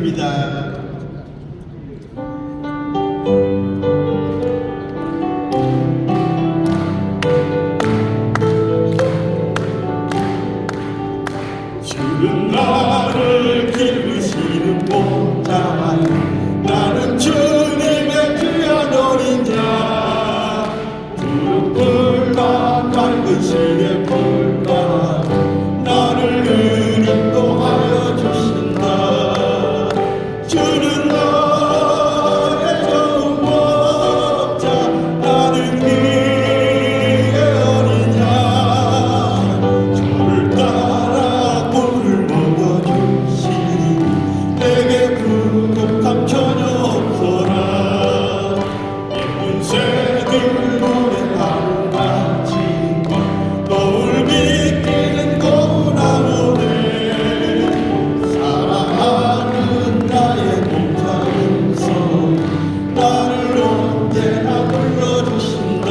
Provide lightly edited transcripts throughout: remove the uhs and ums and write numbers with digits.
드립니다. 주는 나를 기르시는 목자, 나는 주님의 귀한 어린 자. 푸른 풀과 맑은 시의 풀과 나를 인도하여 주신다. 주는 나의 좋은 목자, 나는 그의 어린 자. 저를 따라 꿀을 먹여주시니 내게 부족함 전혀 없어라. 예쁜 새들 노래하는 아침과 노을 비키는 고운나무들, 사랑하는 나의 목자인 성, 나를 언제나 불러주신다.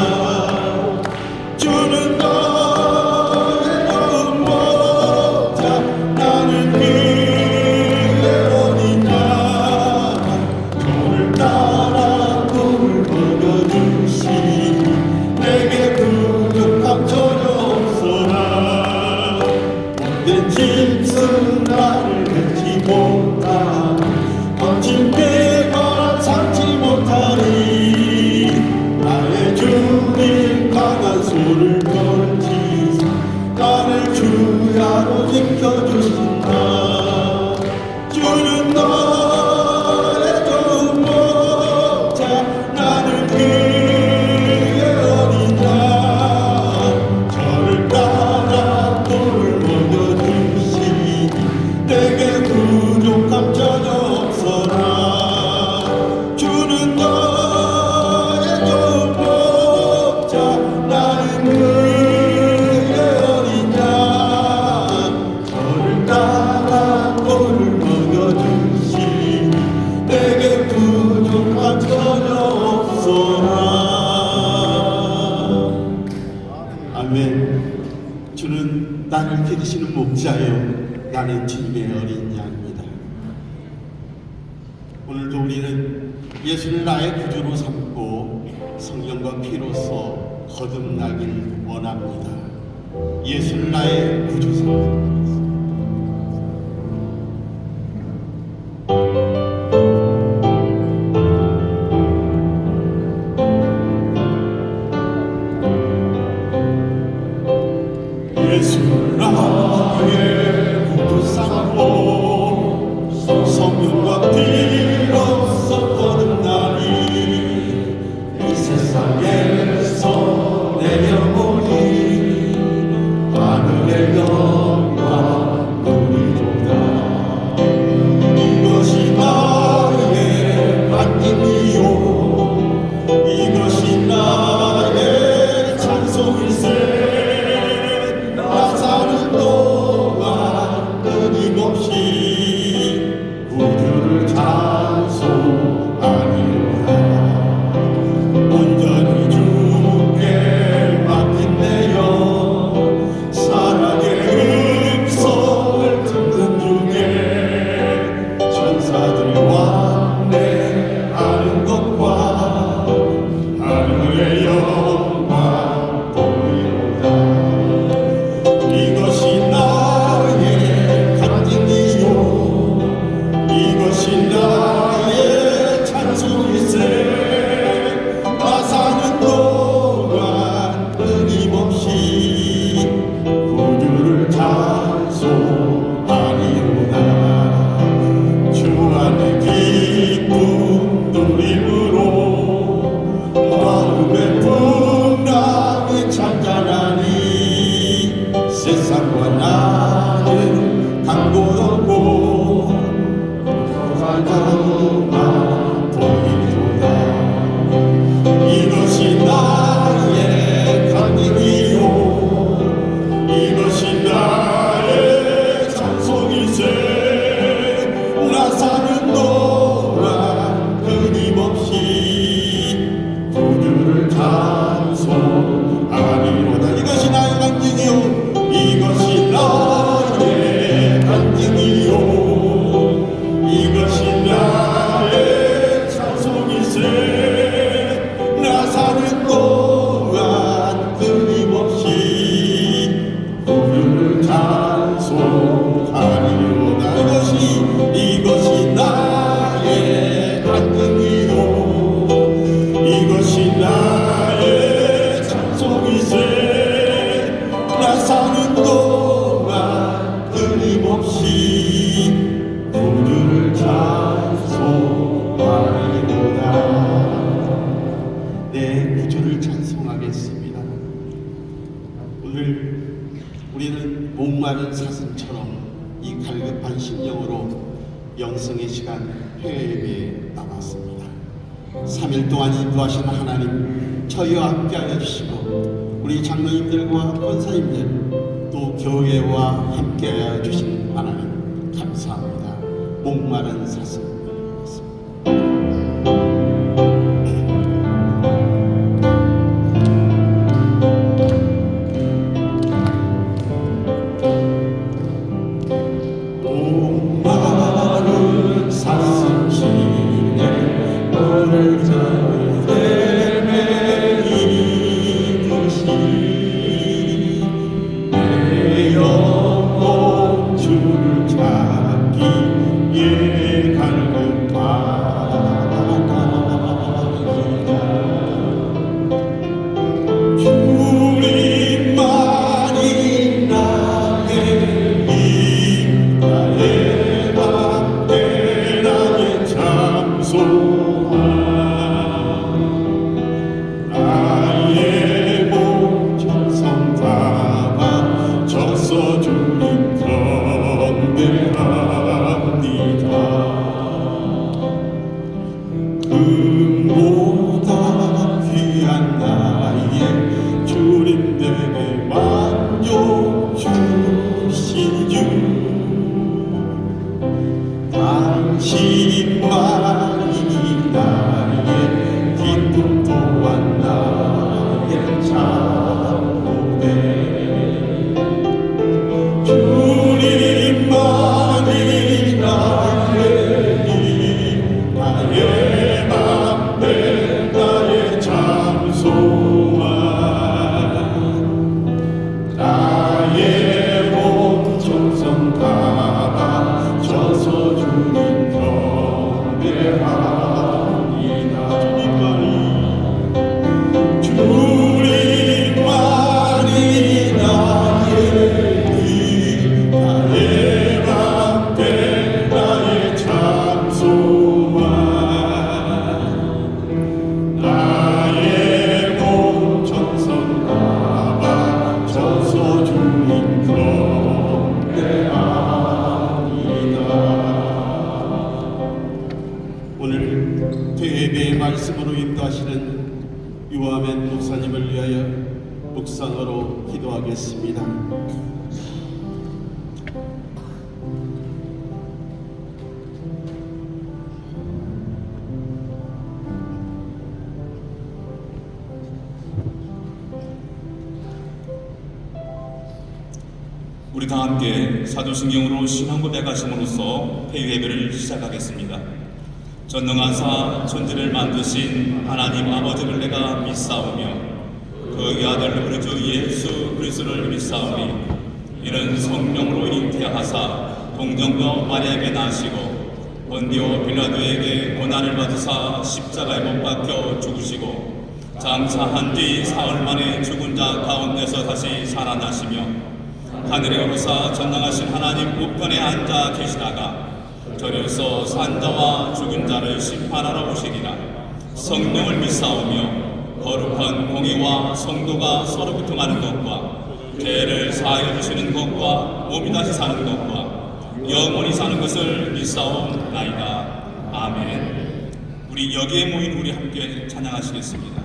주는 나의 좋은 목자, 나는 그의 어린 양. 저를 따라 꿀을 먹여주시니 내게 부족함 전혀 없어라. 못된 짐승 나를 뱉지 못하고 거친 배가 삼지 못하리. 나의 주님 강한 소를 걸치사 나를 주야로 지켜주신다. 주는 나의 좋은 목자, 나는 그의 어린 양. 저를 따라 꿀을 먹여주시니 내게 부족함 전혀 없어라. 주는 나의 좋은 목자, 나는 그의 어린 양. 저를 따라 꿀을 먹여주시니 내게 부족함 전혀 없어라. 아멘. 주는 나를 기르시는 목자요, 나는 주님의 어린 양입니다. 오늘도 우리는 예수를 나의 구주로 삼고 성령과 피로써 거듭나길 원합니다. 예수를 나의 구주 삼고 예수를 나의 구주 삼고 성령과 피로써 거듭나니 이 세상에서 내려오니 하늘의 영광 목마른 사슴처럼 이 갈급한 심령으로 영성의 시간 회개에 나왔습니다. 3일 동안 인도하신 하나님 저희와 함께하여 주시고 우리 장로님들과 권사님들 또 교회와 함께하여 주신 하나님 감사합니다. 목마른 사슴 말씀으로 인도하시는 유아멘 목사님을 위하여 묵상으로 기도하겠습니다. 우리 다 함께 사도신경으로 신앙 고백하심으로써 회의예배를 시작하겠습니다. 전능하사 천지를 만드신 하나님 아버지를 내가 믿사오며 그의 아들 우리 주 예수 그리스도를 믿사오니 이는 성령으로 잉태하사 동정녀 마리아에게 나시고 본디오 빌라도에게 고난을 받으사 십자가에 못 박혀 죽으시고 장사한 뒤 사흘 만에 죽은 자 가운데서 다시 살아나시며 하늘에 오르사 전능하신 하나님 우편에 앉아 계시다가 저리로서 산자와 죽은 자를 심판하러 오시리라. 성령을 믿사오며 거룩한 공의와 성도가 서로 교통하는 것과 죄를 사하여 주시는 것과 몸이 다시 사는 것과 영원히 사는 것을 믿사옵나이다. 아멘. 우리 여기에 모인 우리 함께 찬양하시겠습니다.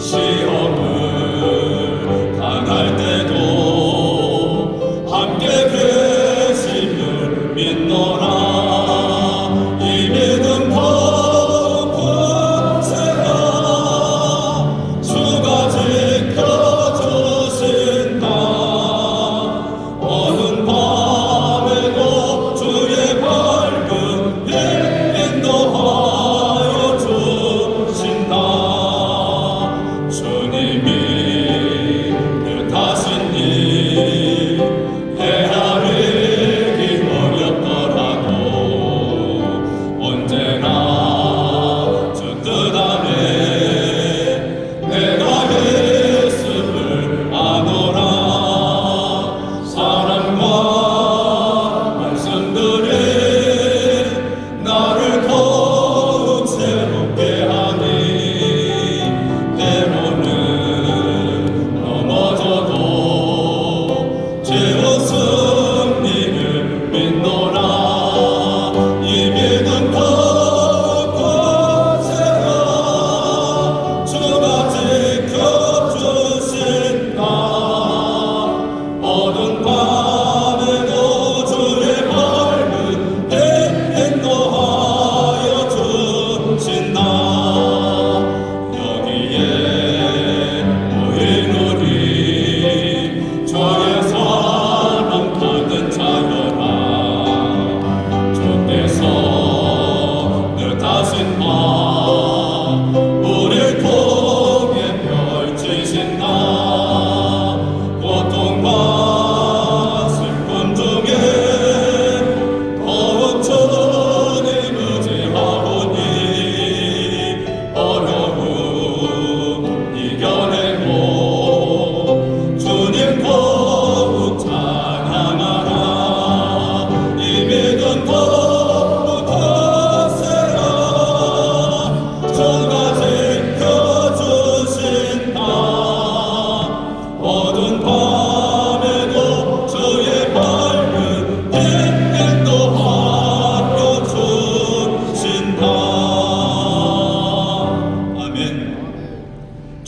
See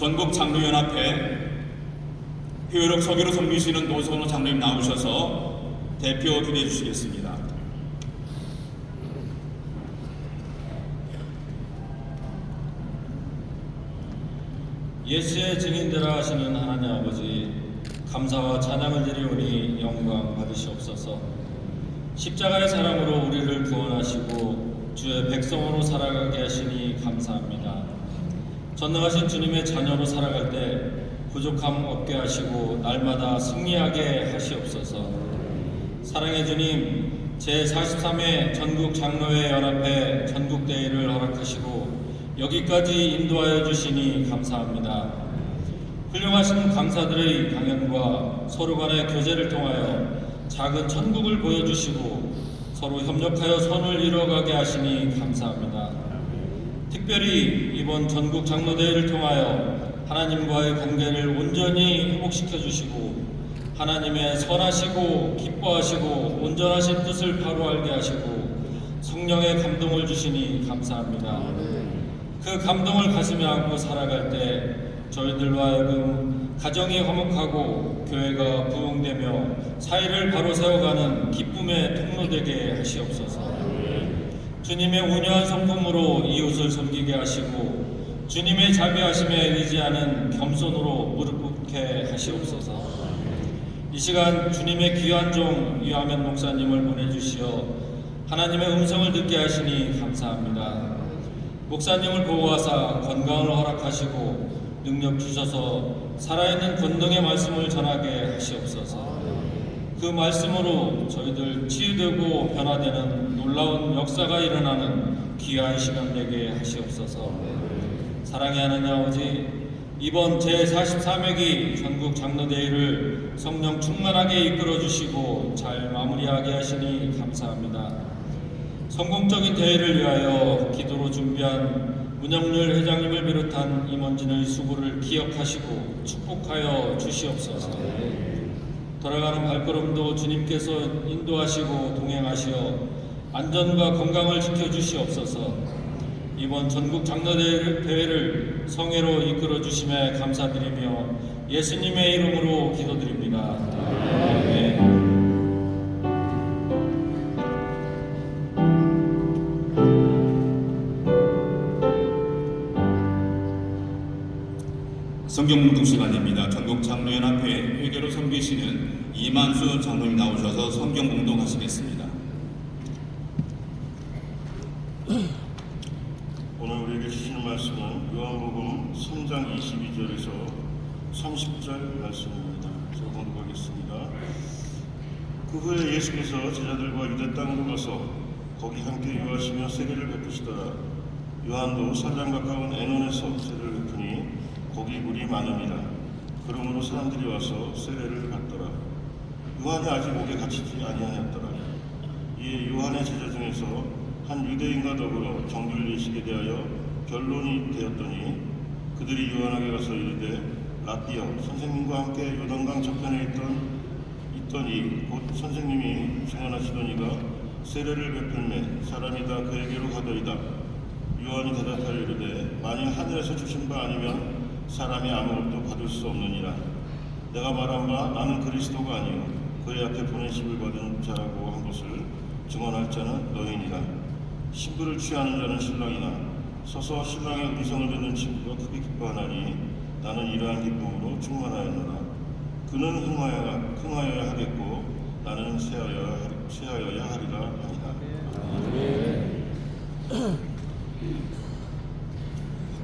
전국 장로연합회 회의록 서기로 섬기시는 노선호 장로님 나오셔서 대표 기도해 주시겠습니다. 예수의 증인되라 하시는 하나님 아버지, 감사와 찬양을 드리오니 영광 받으시옵소서. 십자가의 사랑으로 우리를 구원하시고 주의 백성으로 살아가게 하시니 감사합니다. 전능하신 주님의 자녀로 살아갈 때 부족함 없게 하시고 날마다 승리하게 하시옵소서. 사랑의 주님, 제43회 전국 장로회 연합회 전국대회를 허락하시고 여기까지 인도하여 주시니 감사합니다. 훌륭하신 강사들의 강연과 서로 간의 교제를 통하여 작은 천국을 보여주시고 서로 협력하여 선을 이뤄가게 하시니 감사합니다. 특별히 이번 전국 장로대회를 통하여 하나님과의 관계를 온전히 회복시켜 주시고 하나님의 선하시고 기뻐하시고 온전하신 뜻을 바로 알게 하시고 성령의 감동을 주시니 감사합니다. 그 감동을 가슴에 안고 살아갈 때 저희들로 하여금 가정이 화목하고 교회가 부흥되며 사회를 바로 세워가는 기쁨의 통로되게 하시옵소서. 주님의 온유한 성품으로 이웃을 섬기게 하시고 주님의 자비하심에 의지하는 겸손으로 무릎 꿇게 하시옵소서. 이 시간 주님의 귀한 종 유하면 목사님을 보내주시어 하나님의 음성을 듣게 하시니 감사합니다. 목사님을 보호하사 건강을 허락하시고 능력 주셔서 살아있는 권능의 말씀을 전하게 하시옵소서. 그 말씀으로 저희들 치유되고 변화되는 놀라운 역사가 일어나는 귀한 시간 되게 하시옵소서. 사랑의 하나님 아버지, 이번 제43회기 전국 장로대회를 성령 충만하게 이끌어 주시고 잘 마무리하게 하시니 감사합니다. 성공적인 대회를 위하여 기도로 준비한 문영률 회장님을 비롯한 임원진의 수고를 기억하시고 축복하여 주시옵소서. 돌아가는 발걸음도 주님께서 인도하시고 동행하시어 안전과 건강을 지켜주시옵소서. 이번 전국 장로대회를 성회로 이끌어 주심에 감사드리며 예수님의 이름으로 기도드립니다. 아멘. 성경 묵读 시간입니다. 전국 장로연합회 회계로 섬기시는 이만수 장로님 나오셔서 성경 묵독하시겠습니다. 오늘 우리에게 주시는 말씀은 요한복음 3장 22절에서 30절 말씀입니다. 제가 공독하겠습니다. 그 후에 예수께서 제자들과 유대 땅으로 가서 거기 함께 유하시며 세례를 베푸시더라. 요한도 사장 가까운 에논에서 세례를 베푸니 거기 물이 많음이라. 그러므로 사람들이 와서 세례를 받더라. 요한이 아직 목에 갇히지 아니하였더라. 이에 요한의 제자 중에서 한 유대인과 더불어 정죄를 내시게 대하여 변론이 되었더니 그들이 요한에게 가서 이르되 라삐여, 선생님과 함께 요단강 저편에 있더니 곧 선생님이 증언하시더니가 세례를 베풀매 사람이 다 그에게로 가더이다. 요한이 대답하여 이르되 만일 하늘에서 주신 바 아니면 사람이 아무것도 받을 수 없느니라. 내가 말한 바 나는 그리스도가 아니요 그의 앞에 보내심을 받은 자라고 한 것을 증언할 자는 너희니라. 신부를 취하는 자는 신랑이나 서서 신랑의 음성을 듣는 친구가 크게 기뻐하나니 나는 이러한 기쁨으로 충만하였노라. 그는 흥하여야 하겠고 나는 쇠하여야 하리라 하니라.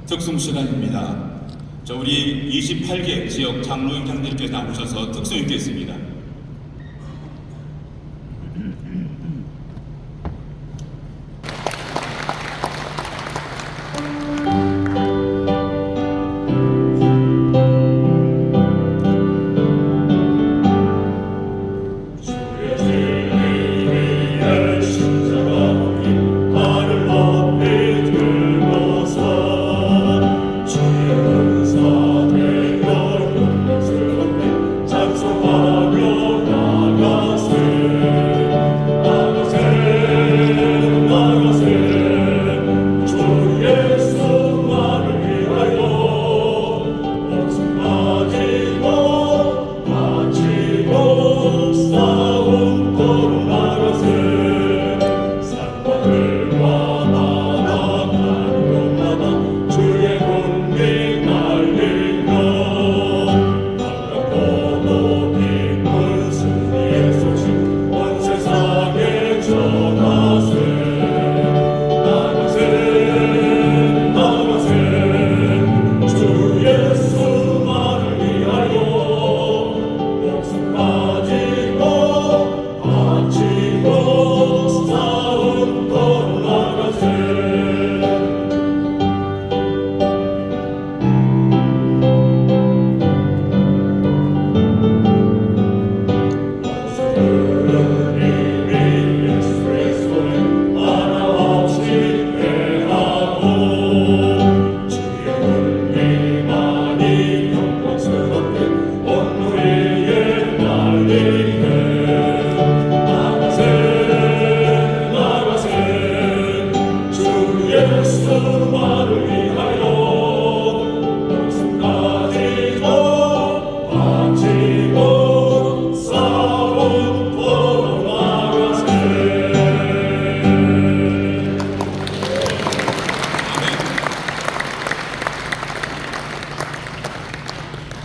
특송 시간입니다. 우리 28개 지역 장로회장님께서 나오셔서 특송 읽겠습니다. 찬송하며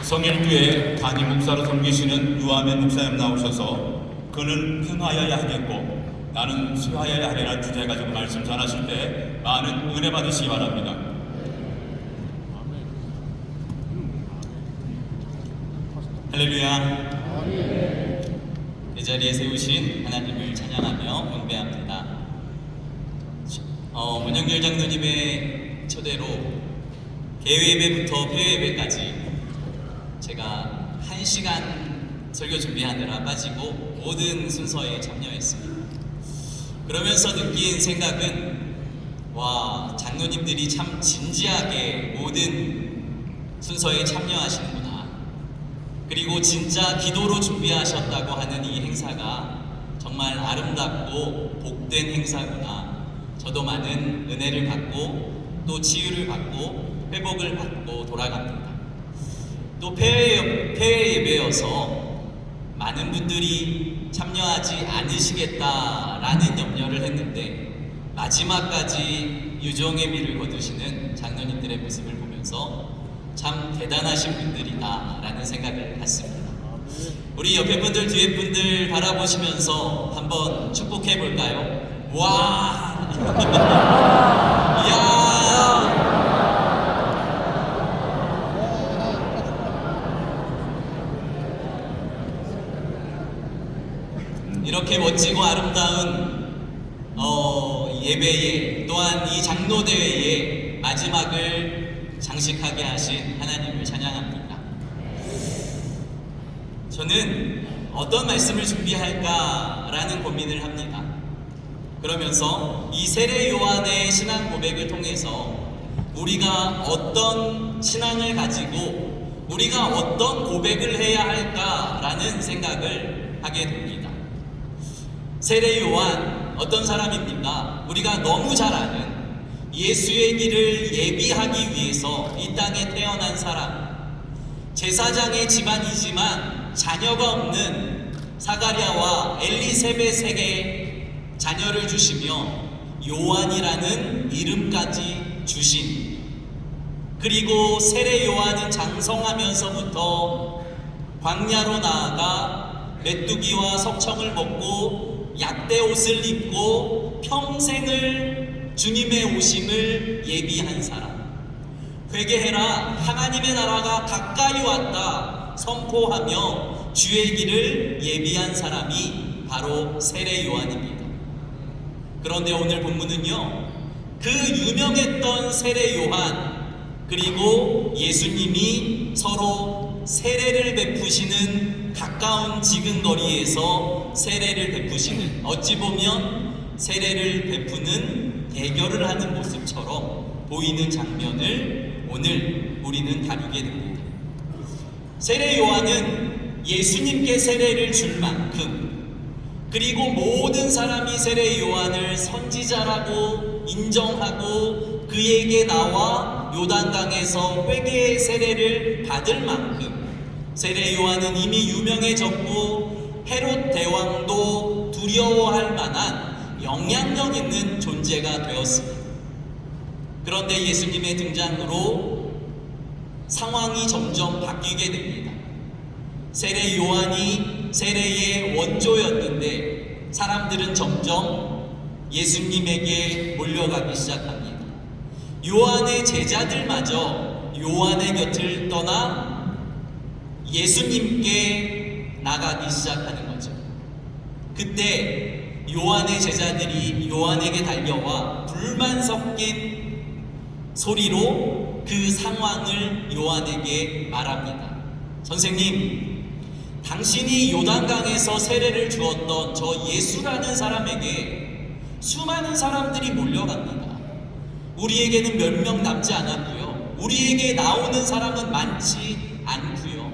성일교회 담임 목사로 섬기시는 유아맨 목사님 나오셔서 그는 흥하여야 하겠고 나는 수하여야 하리라는 주제 가지고 말씀 전하실 때 많은 은혜 받으시기 바랍니다. 할렐루야. 이 자리에 세우신 하나님을 찬양하며 경배합니다. 문영길 장로님의 초대로 개회예배부터 폐회예배까지 제가 1시간 설교 준비하느라 빠지고 모든 순서에 참여했습니다. 그러면서 느낀 생각은 와, 장로님들이 참 진지하게 모든 순서에 참여하시는구나. 그리고 진짜 기도로 준비하셨다고 하는 이 행사가 정말 아름답고 복된 행사구나. 저도 많은 은혜를 받고 또 치유를 받고 회복을 받고 돌아갑니다. 또 폐회 예배여서 많은 분들이 참여하지 않으시겠다라는 염려를 했는데 마지막까지 유종의 미를 거두시는 장로님들의 모습을 보면서 참 대단하신 분들이다라는 생각을 갖습니다. 우리 옆에 분들 뒤에 분들 바라보시면서 한번 축복해 볼까요? 와! 이야! 이렇게 멋지고 아름다운 예배에 또한 이 장로대회의 마지막을 장식하게 하신 하나님을 찬양합니다. 저는 어떤 말씀을 준비할까라는 고민을 합니다. 그러면서 이 세례 요한의 신앙 고백을 통해서 우리가 어떤 신앙을 가지고 우리가 어떤 고백을 해야 할까라는 생각을 하게 됩니다. 세례 요한 어떤 사람입니까? 우리가 너무 잘 아는 예수의 길을 예비하기 위해서 이 땅에 태어난 사람, 제사장의 집안이지만 자녀가 없는 사가랴와 엘리세벳에게 자녀를 주시며 요한이라는 이름까지 주신, 그리고 세례 요한은 장성하면서부터 광야로 나아가 메뚜기와 석청을 먹고 약대 옷을 입고 평생을 주님의 오심을 예비한 사람, 회개해라 하나님의 나라가 가까이 왔다 선포하며 주의 길을 예비한 사람이 바로 세례 요한입니다. 그런데 오늘 본문은요, 그 유명했던 세례 요한 그리고 예수님이 서로 세례를 베푸시는 가까운 지근거리에서 세례를 베푸시는, 어찌 보면 세례를 베푸는 대결을 하는 모습처럼 보이는 장면을 오늘 우리는 다루게 됩니다. 세례 요한은 예수님께 세례를 줄 만큼, 그리고 모든 사람이 세례 요한을 선지자라고 인정하고 그에게 나와 요단강에서 회개의 세례를 받을 만큼 세례 요한은 이미 유명해졌고 헤롯 대왕도 두려워할 만한 영향력 있는 존재가 되었습니다. 그런데 예수님의 등장으로 상황이 점점 바뀌게 됩니다. 세례 요한이 세례의 원조였는데 사람들은 점점 예수님에게 몰려가기 시작합니다. 요한의 제자들마저 요한의 곁을 떠나 예수님께 나가기 시작하는 거죠. 그때 요한의 제자들이 요한에게 달려와 불만 섞인 소리로 그 상황을 요한에게 말합니다. 선생님, 당신이 요단강에서 세례를 주었던 저 예수라는 사람에게 수많은 사람들이 몰려갑니다. 우리에게는 몇 명 남지 않았고요. 우리에게 나오는 사람은 많지 않고요.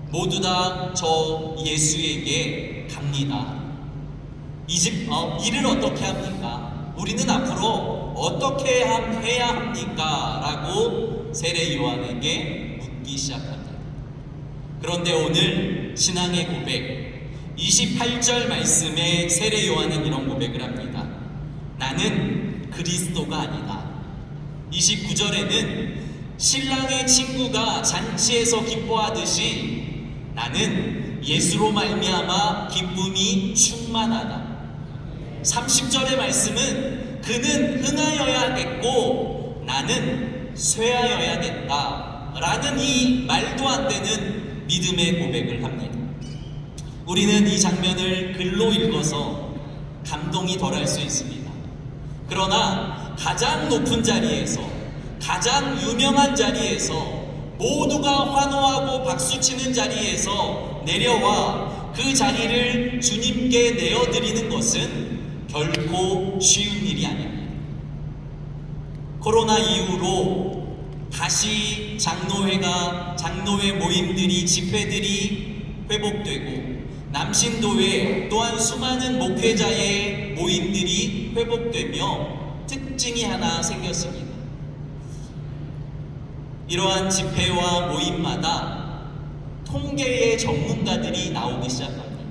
모두 다 저 예수에게 갑니다. 일을 어떻게 합니까? 우리는 앞으로 어떻게 해야 합니까? 라고 세례 요한에게 묻기 시작합니다. 그런데 오늘 신앙의 고백 28절 말씀에 세례 요한은 이런 고백을 합니다. 나는 그리스도가 아니다. 29절에는 신랑의 친구가 잔치에서 기뻐하듯이 나는 예수로 말미암아 기쁨이 충만하다. 30절의 말씀은 그는 흥하여야겠고 나는 쇠하여야겠다 라는 이 말도 안 되는 믿음의 고백을 합니다. 우리는 이 장면을 글로 읽어서 감동이 덜할 수 있습니다. 그러나 가장 높은 자리에서, 가장 유명한 자리에서, 모두가 환호하고 박수치는 자리에서 내려와 그 자리를 주님께 내어드리는 것은 결코 쉬운 일이 아닙니다. 코로나 이후로 다시 장로회 모임들이, 집회들이 회복되고 남신도회 또한 수많은 목회자의 모임들이 회복되며 특징이 하나 생겼습니다. 이러한 집회와 모임마다 통계의 전문가들이 나오기 시작합니다.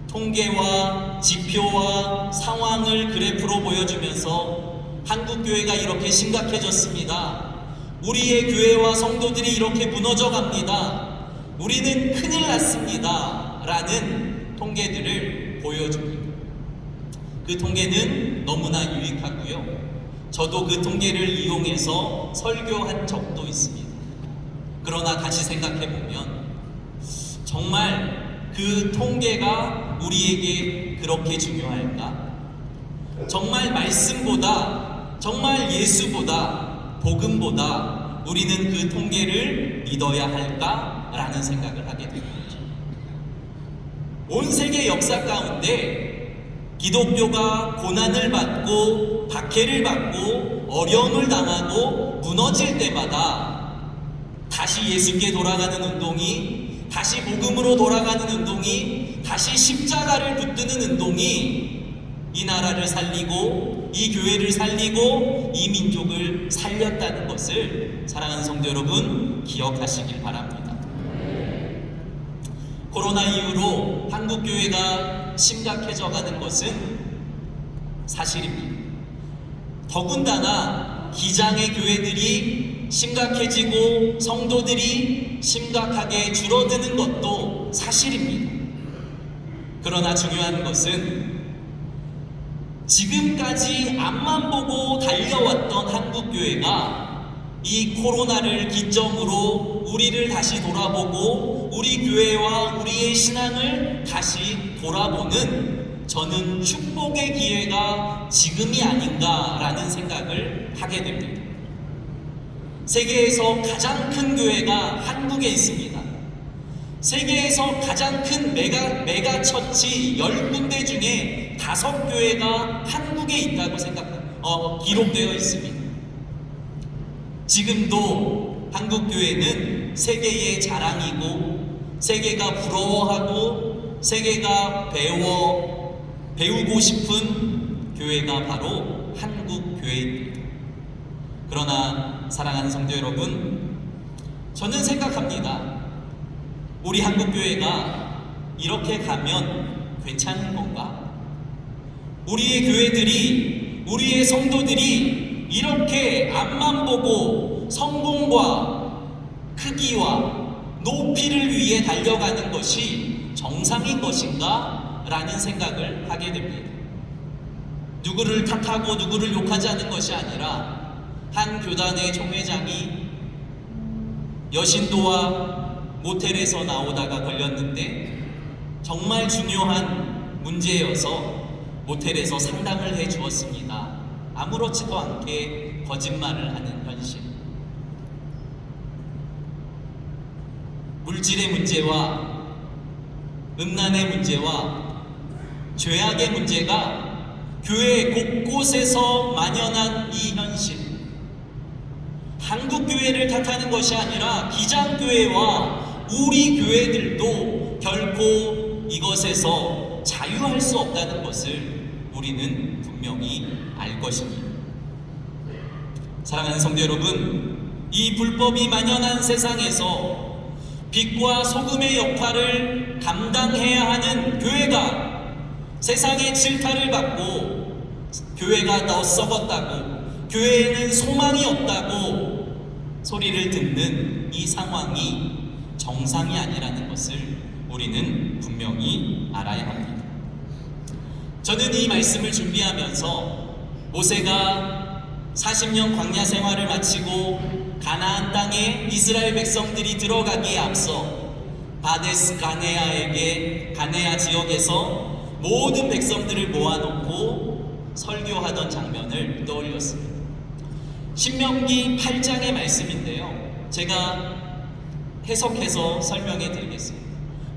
통계와 지표와 상황을 그래프로 보여주면서 한국교회가 이렇게 심각해졌습니다. 우리의 교회와 성도들이 이렇게 무너져 갑니다. 우리는 큰일 났습니다. 라는 통계들을 보여줍니다. 그 통계는 너무나 유익하고요. 저도 그 통계를 이용해서 설교한 적도 있습니다. 그러나 다시 생각해보면 정말 그 통계가 우리에게 그렇게 중요할까? 정말 말씀보다, 정말 예수보다, 복음보다 우리는 그 통계를 믿어야 할까라는 생각을 하게 됩니다. 온 세계 역사 가운데 기독교가 고난을 받고 박해를 받고 어려움을 당하고 무너질 때마다 다시 예수께 돌아가는 운동이, 다시 복음으로 돌아가는 운동이, 다시 십자가를 붙드는 운동이 이 나라를 살리고 이 교회를 살리고 이 민족을 살렸다는 것을 사랑하는 성도 여러분 기억하시길 바랍니다. 코로나 이후로 한국 교회가 심각해져 가는 것은 사실입니다. 더군다나 기장의 교회들이 심각해지고 성도들이 심각하게 줄어드는 것도 사실입니다. 그러나 중요한 것은 지금까지 앞만 보고 달려왔던 한국교회가 이 코로나를 기점으로 우리를 다시 돌아보고 우리 교회와 우리의 신앙을 다시 돌아보는 저는 축복의 기회가 지금이 아닌가라는 생각을 하게 됩니다. 세계에서 가장 큰 교회가 한국에 있습니다. 세계에서 가장 큰 메가 처치 10군데 중에 5교회가 한국에 있다고 기록되어 있습니다. 지금도 한국교회는 세계의 자랑이고 세계가 부러워하고 세계가 배우고 싶은 교회가 바로 한국교회입니다. 그러나 사랑하는 성도 여러분, 저는 생각합니다. 우리 한국교회가 이렇게 가면 괜찮은 건가? 우리의 교회들이, 우리의 성도들이 이렇게 앞만 보고 성공과 크기와 높이를 위해 달려가는 것이 정상인 것인가? 라는 생각을 하게 됩니다. 누구를 탓하고 누구를 욕하지 않는 것이 아니라 한 교단의 총회장이 여신도와 모텔에서 나오다가 걸렸는데 정말 중요한 문제여서 모텔에서 상담을 해 주었습니다. 아무렇지도 않게 거짓말을 하는 현실. 물질의 문제와 음란의 문제와 죄악의 문제가 교회 곳곳에서 만연한 이 현실. 한국교회를 탓하는 것이 아니라 기장교회와 우리 교회들도 결코 이것에서 자유할 수 없다는 것을 우리는 분명히 알 것입니다. 사랑하는 성도 여러분, 이 불법이 만연한 세상에서 빛과 소금의 역할을 감당해야 하는 교회가 세상의 질타를 받고 교회가 더 썩었다고, 교회에는 소망이 없다고 소리를 듣는 이 상황이 정상이 아니라는 것을 우리는 분명히 알아야 합니다. 저는 이 말씀을 준비하면서 모세가 40년 광야 생활을 마치고 가나안 땅에 이스라엘 백성들이 들어가기에 앞서 바데스 가네아 지역에서 모든 백성들을 모아놓고 설교하던 장면을 떠올렸습니다. 신명기 8장의 말씀인데요, 제가 해석해서 설명해 드리겠습니다.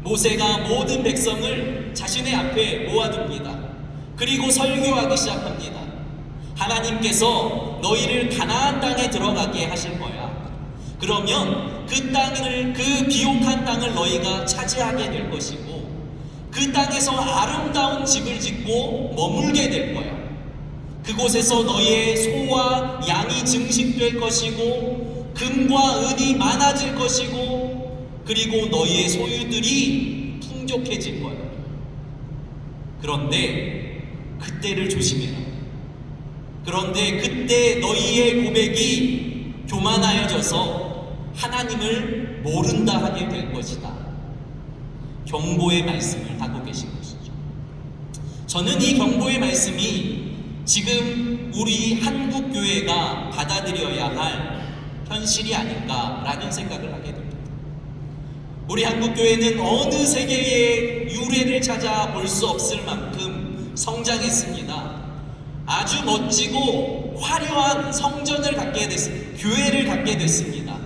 모세가 모든 백성을 자신의 앞에 모아둡니다. 그리고 설교하기 시작합니다. 하나님께서 너희를 가나안 땅에 들어가게 하실 거야. 그러면 그 땅을, 그 비옥한 땅을 너희가 차지하게 될 것이고, 그 땅에서 아름다운 집을 짓고 머물게 될 거야. 그곳에서 너희의 소와 양이 증식될 것이고, 금과 은이 많아질 것이고, 그리고 너희의 소유들이 풍족해질 거야. 그런데 그때를 조심해라. 그런데 그때 너희의 고백이 교만하여져서 하나님을 모른다 하게 될 것이다. 경고의 말씀을 하고 계신 것이죠. 저는 이 경고의 말씀이 지금 우리 한국교회가 받아들여야 할 현실이 아닌가라는 생각을 하게 됩니다. 우리 한국교회는 어느 세계의 유래를 찾아 볼 수 없을 만큼 성장했습니다. 아주 멋지고 화려한 성전을 갖게 됐습니다. 교회를 갖게 됐습니다.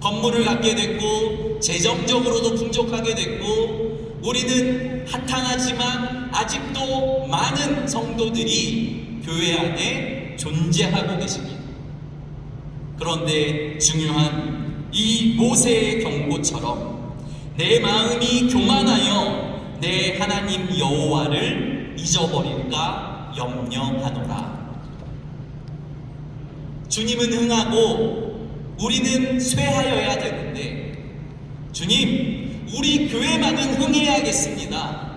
건물을 갖게 됐고, 재정적으로도 풍족하게 됐고, 우리는 한탄하지만 아직도 많은 성도들이 교회 안에 존재하고 계십니다. 그런데 중요한 이 모세의 경고처럼 내 마음이 교만하여 내 하나님 여호와를 잊어버릴까 염려하노라. 주님은 흥하고 우리는 쇠하여야 되는데, 주님, 우리 교회만은 흥해야겠습니다.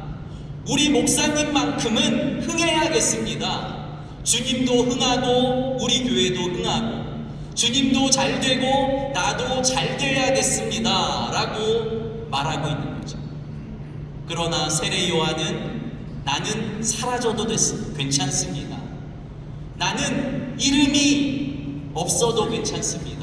우리 목사님만큼은 흥해야겠습니다. 주님도 흥하고 우리 교회도 흥하고, 주님도 잘 되고 나도 잘 돼야겠습니다 라고 말하고 있는 거죠. 그러나 세례 요한은 나는 사라져도 괜찮습니다. 나는 이름이 없어도 괜찮습니다.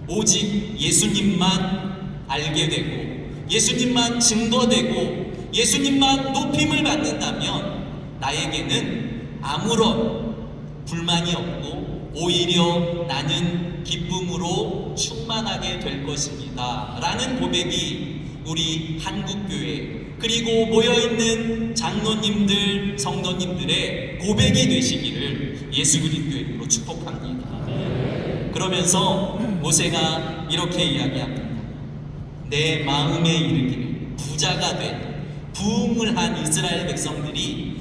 오직 예수님만 알게 되고, 예수님만 증거되고, 예수님만 높임을 받는다면 나에게는 아무런 불만이 없고 오히려 나는 기쁨으로 충만하게 될 것입니다 라는 고백이 우리 한국교회, 그리고 모여있는 장로님들, 성도님들의 고백이 되시기를 예수 그리스도의 이름으로 축복합니다. 그러면서 모세가 이렇게 이야기합니다. 내 마음에 이르기를, 부자가 된 부흥을 한 이스라엘 백성들이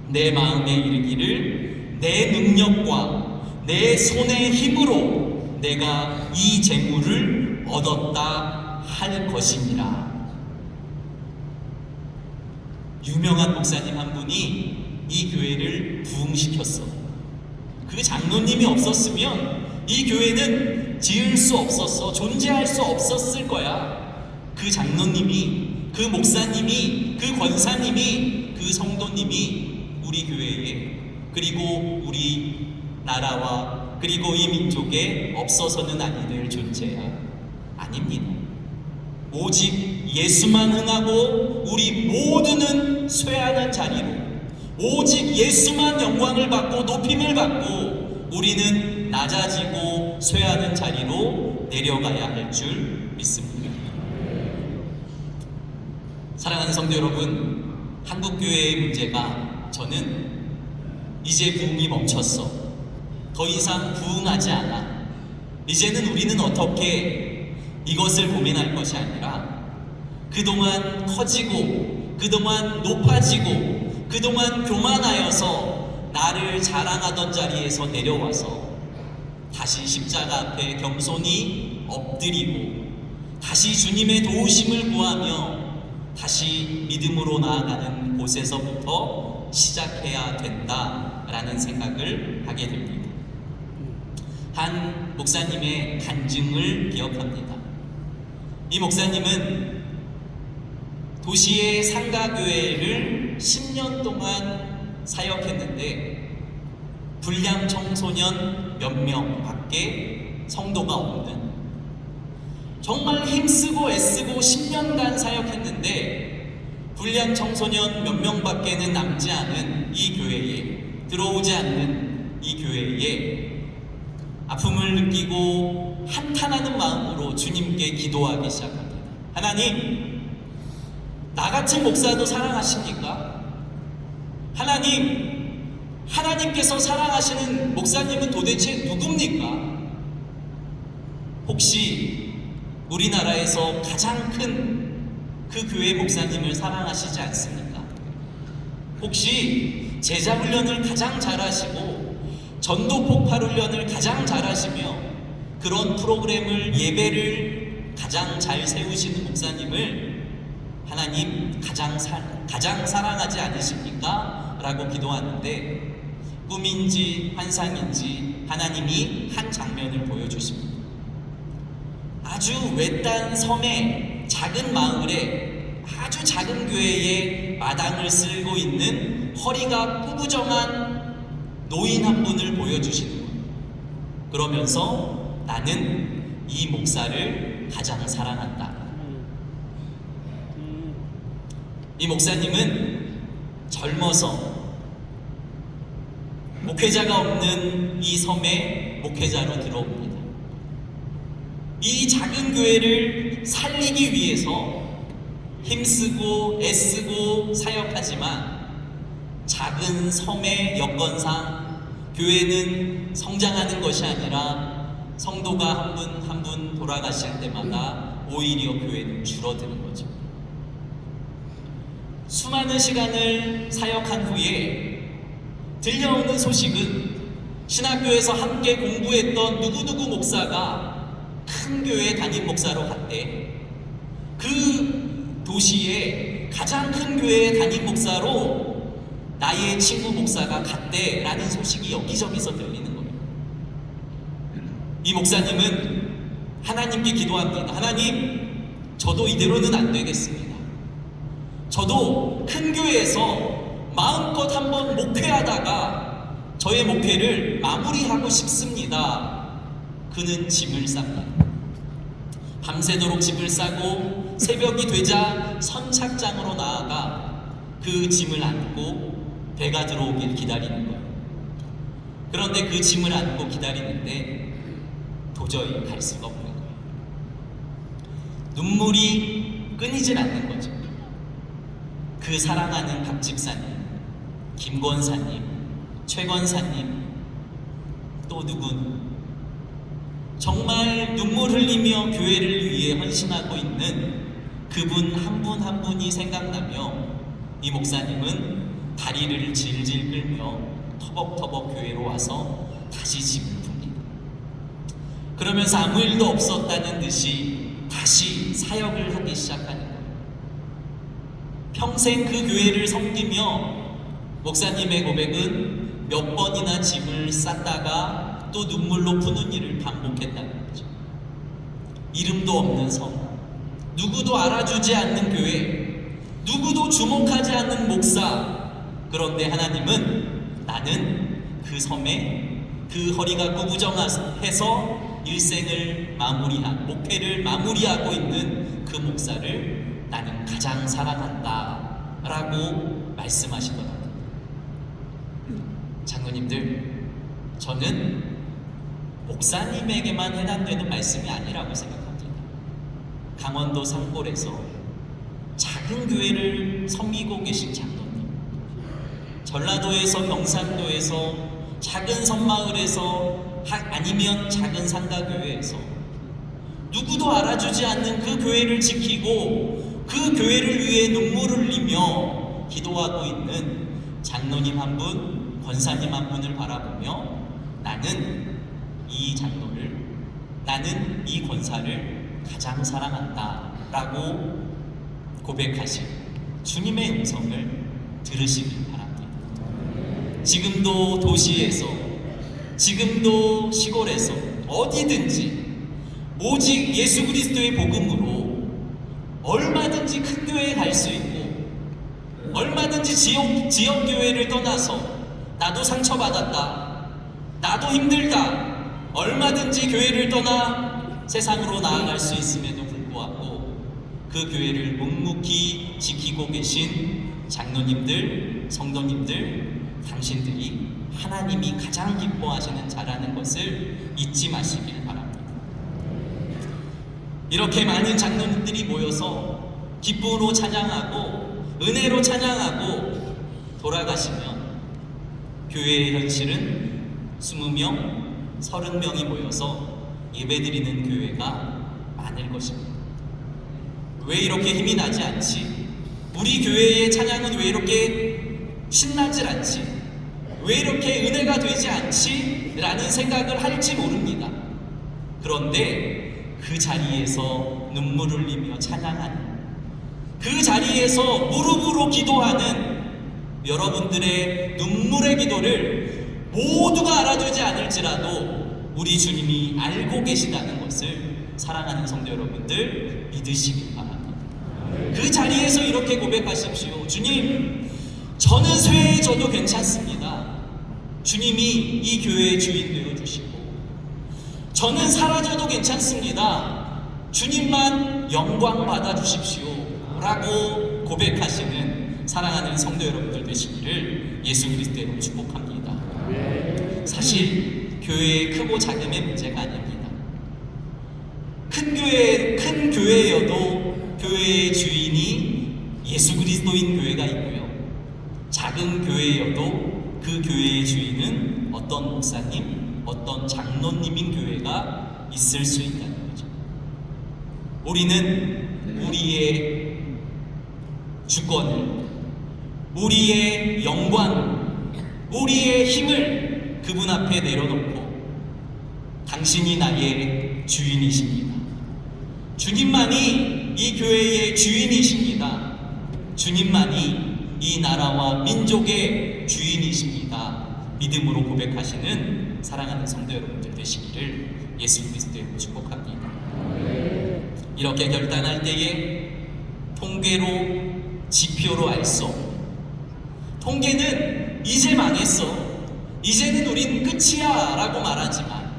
내 마음에 이르기를 내 능력과 내 손의 힘으로 내가 이 재물을 얻었다 할 것이니라. 유명한 목사님 한 분이 이 교회를 부흥시켰어. 그 장로님이 없었으면 이 교회는 지을 수 없었어. 존재할 수 없었을 거야. 그 장로님이, 그 목사님이, 그 권사님이, 그 성도님이 우리 교회에, 그리고 우리 나라와 그리고 이 민족에 없어서는 아니 될 존재야. 아닙니다. 오직 예수만 흥하고 우리 모두는 쇠하는 자리로, 오직 예수만 영광을 받고 높임을 받고 우리는 낮아지고 쇠하는 자리로 내려가야 할 줄 믿습니다. 사랑하는 성도 여러분, 한국교회의 문제가, 저는 이제 부흥이 멈췄어, 더 이상 부흥하지 않아, 이제는 우리는 어떻게, 이것을 고민할 것이 아니라 그동안 커지고 그동안 높아지고 그동안 교만하여서 나를 자랑하던 자리에서 내려와서 다시 십자가 앞에 겸손히 엎드리고 다시 주님의 도우심을 구하며 다시 믿음으로 나아가는 곳에서부터 시작해야 된다라는 생각을 하게 됩니다. 한 목사님의 간증을 기억합니다. 이 목사님은 도시의 상가교회를 10년 동안 사역했는데 불량 청소년 몇 명 밖에 성도가 없는, 정말 힘쓰고 애쓰고 10년간 사역했는데 불량 청소년 몇 명밖에는 남지 않은 이 교회에, 들어오지 않는 이 교회에 아픔을 느끼고 한탄하는 마음으로 주님께 기도하기 시작합니다. 하나님, 나 같은 목사도 사랑하십니까? 하나님께서 사랑하시는 목사님은 도대체 누굽니까? 혹시 우리나라에서 가장 큰 그 교회 목사님을 사랑하시지 않습니까? 혹시 제자 훈련을 가장 잘하시고 전도 폭발 훈련을 가장 잘하시며 그런 프로그램을, 예배를 가장 잘 세우시는 목사님을 하나님 가장 사랑하지 않으십니까? 라고 기도하는데 꿈인지 환상인지 하나님이 한 장면을 보여주십니다. 아주 외딴 섬의 작은 마을에 아주 작은 교회에 마당을 쓸고 있는 허리가 꾸부정한 노인 한 분을 보여주시는 거예요. 그러면서 나는 이 목사를 가장 사랑한다. 이 목사님은 젊어서 목회자가 없는 이 섬에 목회자로 들어옵니다. 이 작은 교회를 살리기 위해서 힘쓰고 애쓰고 사역하지만 작은 섬의 여건상 교회는 성장하는 것이 아니라 성도가 한 분 한 분 돌아가실 때마다 오히려 교회는 줄어드는 거죠. 수많은 시간을 사역한 후에 들려오는 소식은 신학교에서 함께 공부했던 누구누구 목사가 큰 교회 담임 목사로 갔대. 그 도시의 가장 큰 교회 담임 목사로 나의 친구 목사가 갔대 라는 소식이 여기저기서 들리는 거예요. 이 목사님은 하나님께 기도합니다. 하나님, 저도 이대로는 안 되겠습니다. 저도 큰 교회에서 마음껏 한번 목회하다가 저의 목회를 마무리하고 싶습니다. 그는 짐을 쌉니다. 밤새도록 짐을 싸고 새벽이 되자 선착장으로 나아가 그 짐을 안고 배가 들어오길 기다리는 거예요. 그런데 그 짐을 안고 기다리는데 도저히 갈 수가 없는 거예요. 눈물이 끊이질 않는 거죠. 그 사랑하는 박 집사님, 김 권사님, 최 권사님, 또 누군 정말 눈물 흘리며 교회를 위해 헌신하고 있는 그분 한 분 한 분이 생각나며 이 목사님은 다리를 질질 끌며 터벅터벅 교회로 와서 다시 짐을 풉니다. 그러면서 아무 일도 없었다는 듯이 다시 사역을 하기 시작하는 거예요. 평생 그 교회를 섬기며 목사님의 고백은 몇 번이나 짐을 쌌다가 또 눈물로 푸는 일을 반복했다는 거죠. 이름도 없는 섬, 누구도 알아주지 않는 교회, 누구도 주목하지 않는 목사. 그런데 하나님은 나는 그 섬에 그 허리가 구부정해서 일생을 마무리한, 목회를 마무리하고 있는 그 목사를 나는 가장 사랑한다 라고 말씀하시더라고요. 장로님들, 저는 목사님에게만 해당되는 말씀이 아니라고 생각합니다. 강원도 산골에서 작은 교회를 섬기고 계신 장로님, 전라도에서 경상도에서 작은 섬마을에서 아니면 작은 상가교회에서 누구도 알아주지 않는 그 교회를 지키고 그 교회를 위해 눈물을 흘리며 기도하고 있는 장로님 한 분, 권사님 한 분을 바라보며 나는 이 장로를, 나는 이 권사를 가장 사랑한다 라고 고백하신 주님의 음성을 들으시길 바랍니다. 지금도 도시에서 지금도 시골에서 어디든지 오직 예수 그리스도의 복음으로 얼마든지 큰 교회에 갈 수 있고, 얼마든지 지역 교회를 떠나서 나도 상처받았다, 나도 힘들다, 얼마든지 교회를 떠나 세상으로 나아갈 수 있음에도 불구하고 그 교회를 묵묵히 지키고 계신 장로님들, 성도님들, 당신들이 하나님이 가장 기뻐하시는 자라는 것을 잊지 마시길 바랍니다. 이렇게 많은 장로님들이 모여서 기쁨으로 찬양하고 은혜로 찬양하고 돌아가시면 교회의 현실은 20명, 30명이 모여서 예배드리는 교회가 많을 것입니다. 왜 이렇게 힘이 나지 않지? 우리 교회의 찬양은 왜 이렇게 신나질 않지? 왜 이렇게 은혜가 되지 않지? 라는 생각을 할지 모릅니다. 그런데 그 자리에서 눈물을 흘리며 찬양하는, 그 자리에서 무릎으로 기도하는 여러분들의 눈물의 기도를 모두가 알아주지 않을지라도 우리 주님이 알고 계시다는 것을 사랑하는 성도 여러분들 믿으시길 바랍니다. 그 자리에서 이렇게 고백하십시오. 주님, 저는 쇠해져도 괜찮습니다. 주님이 이 교회의 주인 되어주시고, 저는 사라져도 괜찮습니다. 주님만 영광 받아주십시오 라고 고백하시는 사랑하는 성도 여러분들 되시기를 예수 그리스도로 축복합니다. 사실 교회의 크고 작음의 문제가 아닙니다. 큰 교회여도 교회의 주인이 예수 그리스도인 교회가 있고요, 작은 교회여도 그 교회의 주인은 어떤 목사님, 어떤 장로님인 교회가 있을 수 있다는 거죠. 우리는 우리의 주권을, 우리의 영광, 우리의 힘을 그분 앞에 내려놓고 당신이 나의 주인이십니다. 주님만이 이 교회의 주인이십니다. 주님만이 이 나라와 민족의 주인이십니다. 믿음으로 고백하시는 사랑하는 성도 여러분들 되시기를 예수 그리스도로 축복합니다. 이렇게 결단할 때에 통계로, 지표로 알 수 없고, 통계는 이제 망했어, 이제는 우린 끝이야 라고 말하지만,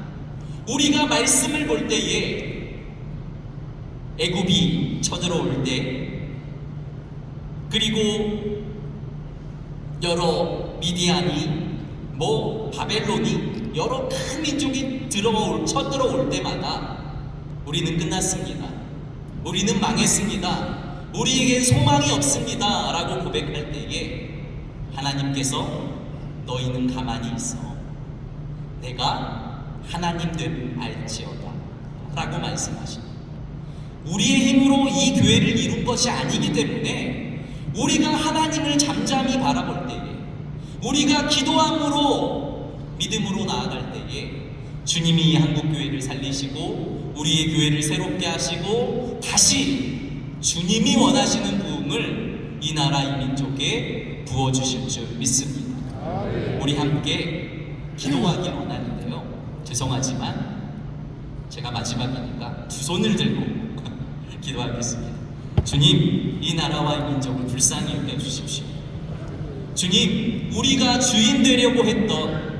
우리가 말씀을 볼 때에 애굽이 쳐들어올 때, 그리고 여러 미디안이, 바벨론이, 여러 큰 민족이 쳐들어올 때마다 우리는 끝났습니다, 우리는 망했습니다, 우리에겐 소망이 없습니다 라고 고백할 때에 하나님께서 너희는 가만히 있어, 내가 하나님 됨을 알지어다 라고 말씀하십니다. 우리의 힘으로 이 교회를 이룬 것이 아니기 때문에 우리가 하나님을 잠잠히 바라볼 때에, 우리가 기도함으로 믿음으로 나아갈 때에 주님이 이 한국교회를 살리시고 우리의 교회를 새롭게 하시고 다시 주님이 원하시는 부흥을 이 나라 이 민족에 부어주실 줄 믿습니다. 우리 함께 기도하기 원하는데요, 죄송하지만 제가 마지막이니까 두 손을 들고 기도하겠습니다. 주님, 이 나라와 이 민족을 불쌍히 여겨주십시오. 주님, 우리가 주인 되려고 했던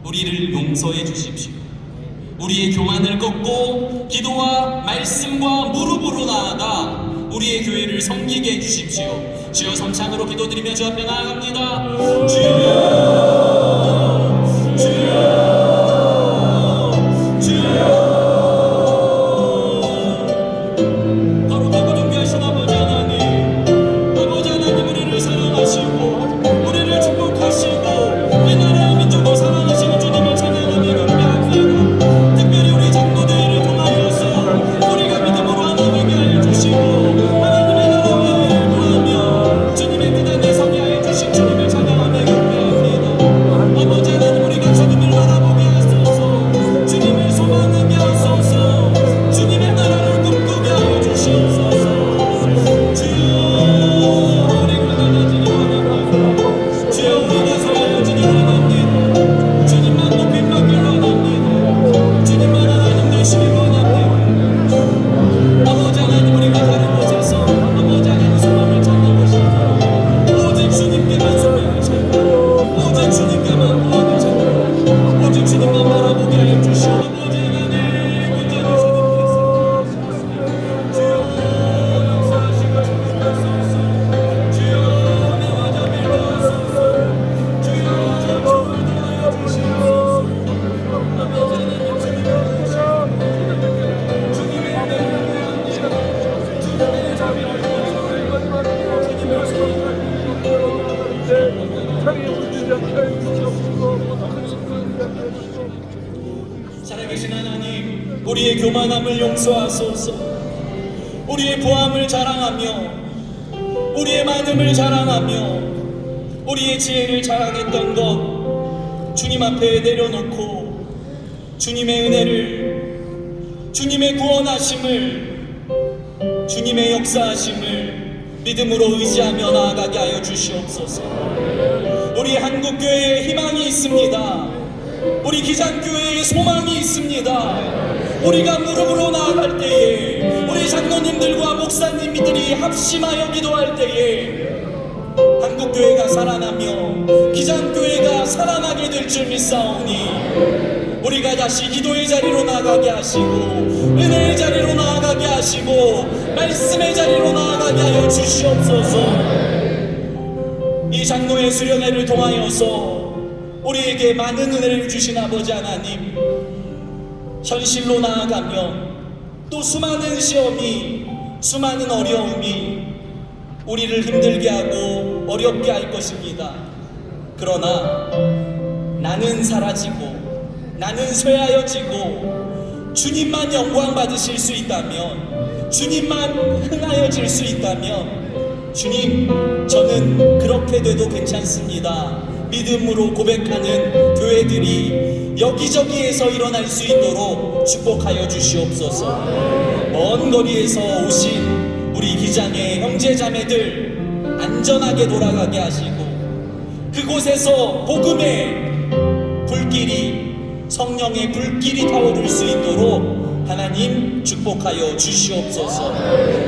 우리를 용서해 주십시오. 우리의 교만을 꺾고 기도와 말씀과 무릎으로 나아가 우리의 교회를 섬기게 해주십시오. 주여, 삼창으로 기도드리며 주 앞에 나아갑니다. 주여, 주여, 주여. 바로 되고 존귀하신 아버지 하나님, 아버지 하나님, 우리를 사랑하시고 우리를 축복하시고 이 나라의 민족을 사랑하시는 주님을 찬양하며 경배합니다. 특별히 우리 장로들을 통하여서 우리가 믿음으로 하나님에게 하여 주시고 하나님의 나라와 의를 구하며 주님의 뜻 안에 서게 하여 주신 주님을 찬양하며 경배합니다. 교만함을 용서하소서. 우리의 보함을 자랑하며 우리의 많음을 자랑하며 우리의 지혜를 자랑했던 것 주님 앞에 내려놓고 주님의 은혜를, 주님의 구원하심을, 주님의 역사하심을 믿음으로 의지하며 나아가게 하여 주시옵소서. 우리 한국교회에 희망이 있습니다. 우리 기장교회에 소망이 있습니다. 우리가 무릎으로 나아갈 때에, 우리 장로님들과 목사님들이 합심하여 기도할 때에 한국교회가 살아나며 기장교회가 살아나게 될 줄 믿사오니 우리가 다시 기도의 자리로 나아가게 하시고 은혜의 자리로 나아가게 하시고 말씀의 자리로 나아가게 하여 주시옵소서. 이 장로의 수련회를 통하여서 우리에게 많은 은혜를 주신 아버지 하나님, 현실로 나아가면 또 수많은 시험이, 수많은 어려움이 우리를 힘들게 하고 어렵게 할 것입니다. 그러나 나는 사라지고 나는 쇠하여지고 주님만 영광 받으실 수 있다면, 주님만 흥하여질 수 있다면, 주님, 저는 그렇게 돼도 괜찮습니다. 믿음으로 고백하는 교회들이 여기저기에서 일어날 수 있도록 축복하여 주시옵소서. 먼 거리에서 오신 우리 기장의 형제자매들 안전하게 돌아가게 하시고 그곳에서 복음의 불길이, 성령의 불길이 타오를 수 있도록 하나님 축복하여 주시옵소서.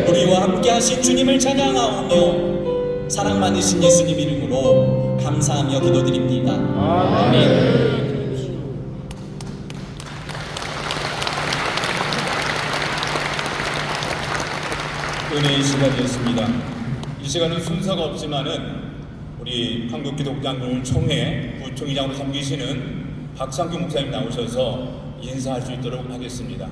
우리와 함께 하신 주님을 찬양하오며 사랑 많으신 예수님 이름으로 감사하며 기도드립니다. 아멘. 은혜의 시간이었습니다. 이 시간은 순서가 없지만은 우리 한국기독장로를 총회 부총회장으로 섬기시는 박상규 목사님 나오셔서 인사할 수 있도록 하겠습니다.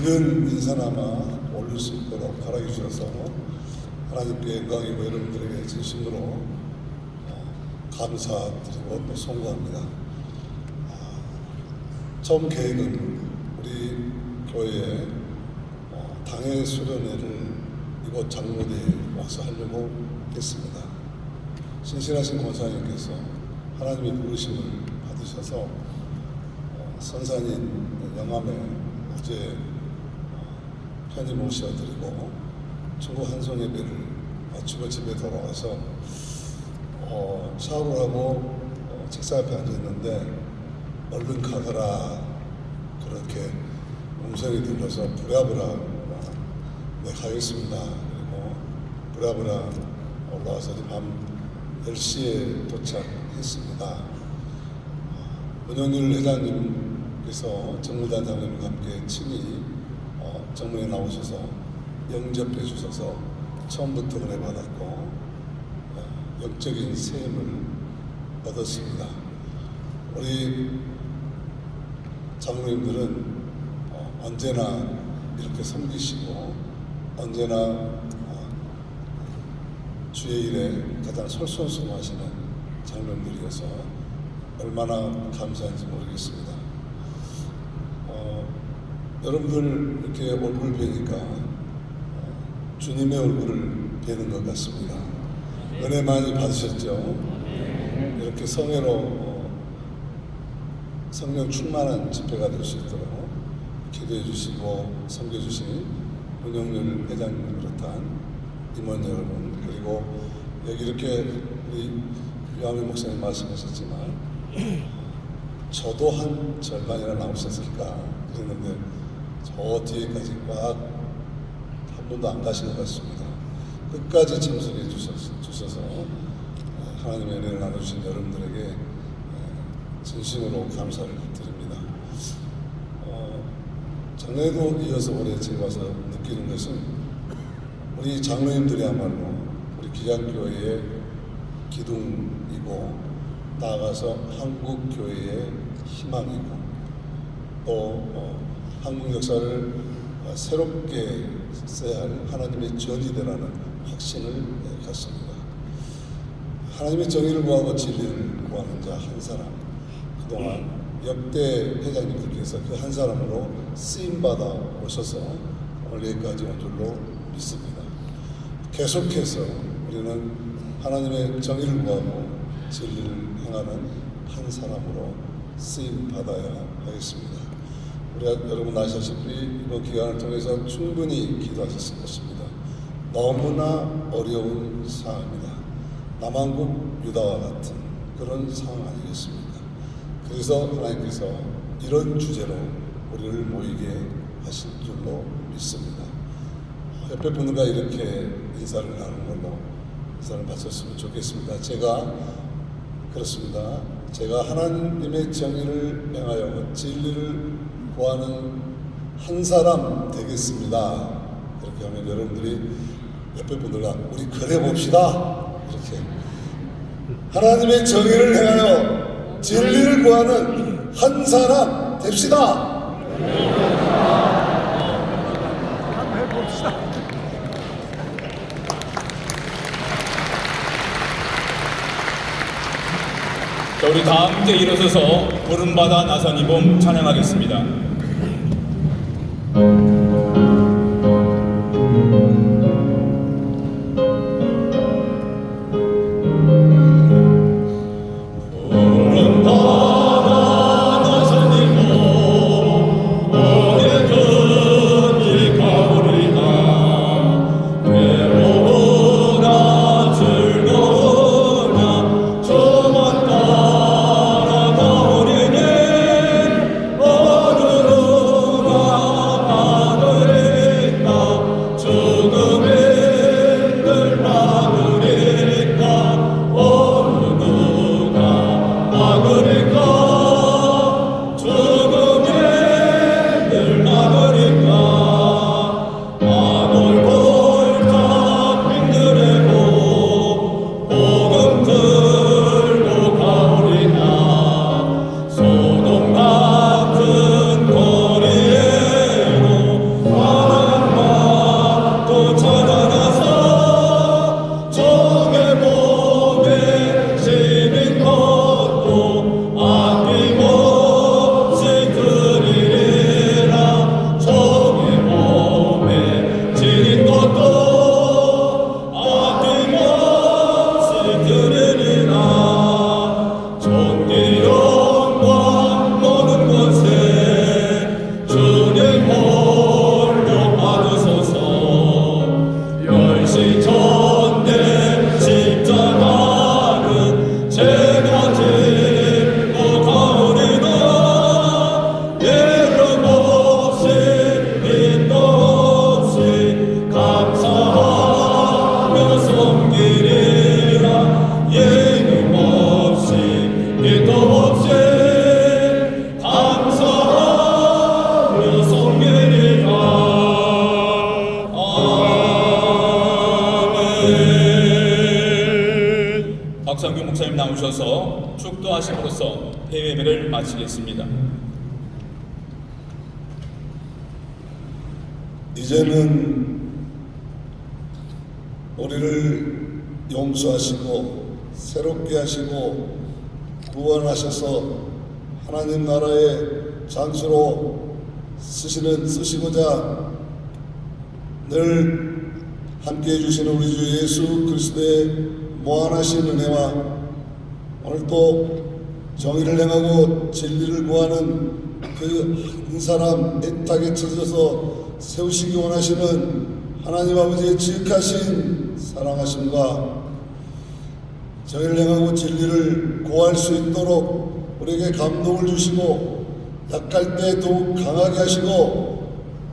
이런 인사나마 올릴 수 있도록 허락해 주셔서 하나님께 영광이고 여러분들에게 진심으로 감사드리고 또 송구합니다. 처음 계획은 우리 교회에 당회 수련회를 이곳 장로대에 와서 하려고 했습니다. 신실하신 권사님께서 하나님의 부르심을 받으셔서 선산인 영암에 어제 편히 모셔드리고 중국 한송 예배를 마치고 집에 돌아와서 샤워를 하고 책상 앞에 앉았는데 얼른 가거라 그렇게 음성이 들려서 부랴부랴 네 가겠습니다. 그리고 부랴부랴 올라와서 밤 10시에 도착했습니다. 문영률 회장님께서 정무단장님과 함께 친히 정문에 나오셔서 영접해 주셔서 처음부터 은혜 받았고 영적인 세임을 얻었습니다. 우리 장로님들은 언제나 이렇게 섬기시고 언제나 주의 일에 가장 솔선수범하시는 장로님들이어서 얼마나 감사한지 모르겠습니다. 여러분들 이렇게 얼굴 뵈니까 주님의 얼굴을 뵈는 것 같습니다. 은혜 많이 받으셨죠? 이렇게 성회로 성령 충만한 집회가 될 수 있도록 기도해 주시고 섬겨 주신 문영률 회장님을 비롯한 임원 여러분, 그리고 여기 이렇게 우리 유아미 목사님 말씀하셨지만 저도 한 절반이나 나오셨을까 그랬는데 저 뒤에까지 꽉 한 번도 안 가신 것 같습니다. 끝까지 참석해 주셔서 하나님의 은혜를 나눠주신 여러분들에게 진심으로 감사를 드립니다. 작년에도 이어서 올해 제가 와서 느끼는 것은 우리 장로님들이야말로 우리 기장교회의 기둥이고 나아가서 한국교회의 희망이고 또 한국 역사를 새롭게 써야 할 하나님의 전이되라는 확신을 갖습니다. 하나님의 정의를 구하고 진리를 구하는 자 한 사람, 그동안 역대 회장님들께서 그 한 사람으로 쓰임받아 오셔서 오늘 여기까지 온 줄로 믿습니다. 계속해서 우리는 하나님의 정의를 구하고 진리를 행하는 한 사람으로 쓰임받아야 하겠습니다. 우리가 여러분 아시다시피 이번 기간을 통해서 충분히 기도하셨을 것입니다. 너무나 어려운 상황입니다. 남한국 유다와 같은 그런 상황 아니겠습니까? 그래서 하나님께서 이런 주제로 우리를 모이게 하실 줄로 믿습니다. 옆에 분들과 이렇게 인사를 나누는 걸로 인사를 마쳤으면 좋겠습니다. 제가 그렇습니다. 제가 하나님의 정의를 행하여 진리를 구하는 한 사람 되겠습니다. 그렇게 하면 여러분들이 옆에 분들과 우리 그래 봅시다. 이렇게 하나님의 정의를 행하여 진리를 구하는 한 사람 됩시다. 자, 우리 다 함께 일어서서 부름받아 나선 이 몸 찬양하겠습니다. 박상규 목사님 나오셔서 축도하심으로써 폐회배를 마치겠습니다. 이제는 우리를 용서하시고 새롭게 하시고 구원하셔서 하나님 나라의 장수로 쓰시고자 늘 함께해 주시는 우리 주 예수 그리스도의 무한하신 은혜와 오늘 또 정의를 행하고 진리를 구하는 그 한 사람 애타게 찾아서 세우시기 원하시는 하나님 아버지의 지극하신 사랑하심과 정의를 행하고 진리를 구할 수 있도록 우리에게 감동을 주시고 약할 때 더욱 강하게 하시고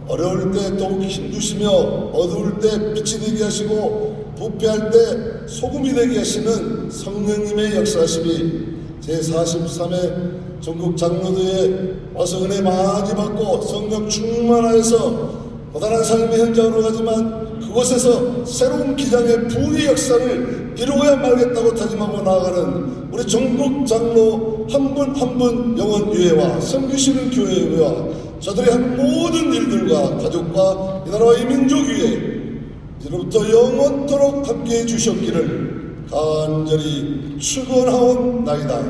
어려울 때 더욱 힘주시며 어두울 때 빛이 되게 하시고 부패할 때 소금이 되게 하시는 성령님의 역사하심이 제43회 전국 장로대에 와서 은혜 많이 받고 성령 충만하여서 고단한 삶의 현장으로 가지만 그곳에서 새로운 기장의 부의 역사를 이루어야 말겠다고 다짐하고 나아가는 우리 전국 장로 한 분 한 분 영원 유해와 섬기시는 교회의 유해와 저들의 한 모든 일들과 가족과 이 나라와 이 민족 위에 이제부터 영원토록 함께해 주셨기를 간절히 축원하옵나이다.